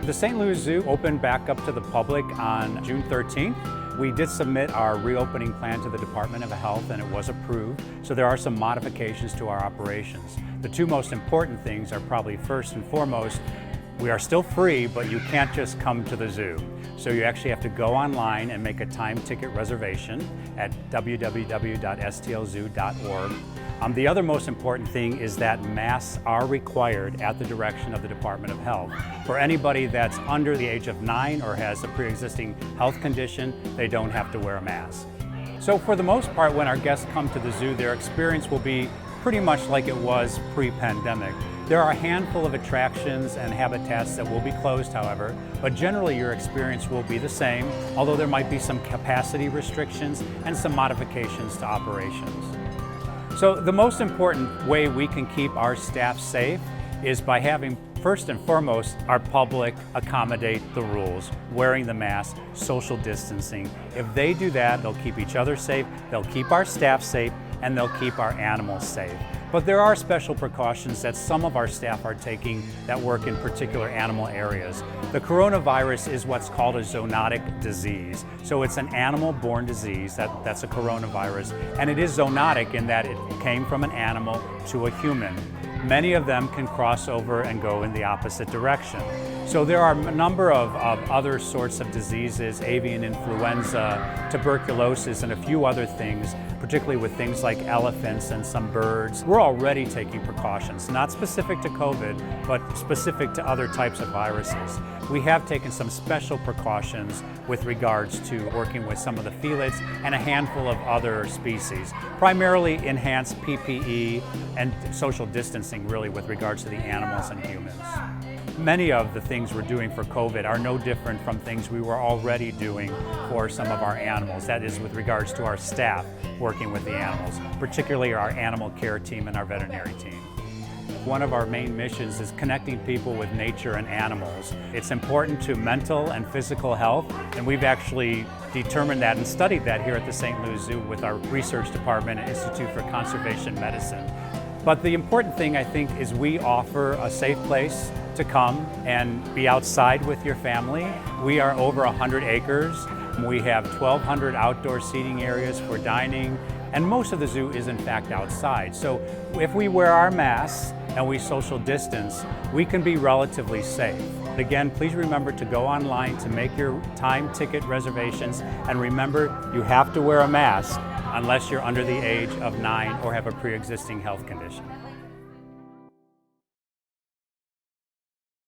The St. Louis Zoo opened back up to the public on June 13th. We did submit our reopening plan to the Department of Health and it was approved, so there are some modifications to our operations. The two most important things are probably first and foremost, we are still free, but you can't just come to the zoo. So you actually have to go online and make a time ticket reservation at www.stlzoo.org. The other most important thing is that masks are required at the direction of the Department of Health. For anybody that's under the age of 9 or has a pre-existing health condition, they don't have to wear a mask. So for the most part, when our guests come to the zoo, their experience will be pretty much like it was pre-pandemic. There are a handful of attractions and habitats that will be closed, however, but generally your experience will be the same, although there might be some capacity restrictions and some modifications to operations. So the most important way we can keep our staff safe is by having, first and foremost, our public accommodate the rules, wearing the mask, social distancing. If they do that, they'll keep each other safe, they'll keep our staff safe, and they'll keep our animals safe. But there are special precautions that some of our staff are taking that work in particular animal areas. The coronavirus is what's called a zoonotic disease. So it's an animal-borne disease, that's a coronavirus, and it is zoonotic in that it came from an animal to a human. Many of them can cross over and go in the opposite direction. So there are a number of other sorts of diseases, avian influenza, tuberculosis, and a few other things, particularly with things like elephants and some birds. We're already taking precautions, not specific to COVID, but specific to other types of viruses. We have taken some special precautions with regards to working with some of the felids and a handful of other species, primarily enhanced PPE and social distancing really with regards to the animals and humans. Many of the things we're doing for COVID are no different from things we were already doing for some of our animals. That is with regards to our staff working with the animals, particularly our animal care team and our veterinary team. One of our main missions is connecting people with nature and animals. It's important to mental and physical health, and we've actually determined that and studied that here at the St. Louis Zoo with our research department and Institute for Conservation Medicine. But the important thing, I think, is we offer a safe place to come and be outside with your family. We are over 100 acres. We have 1,200 outdoor seating areas for dining, and most of the zoo is in fact outside. So if we wear our masks and we social distance, we can be relatively safe. Again, please remember to go online to make your time ticket reservations, and remember, you have to wear a mask unless you're under the age of 9 or have a pre-existing health condition.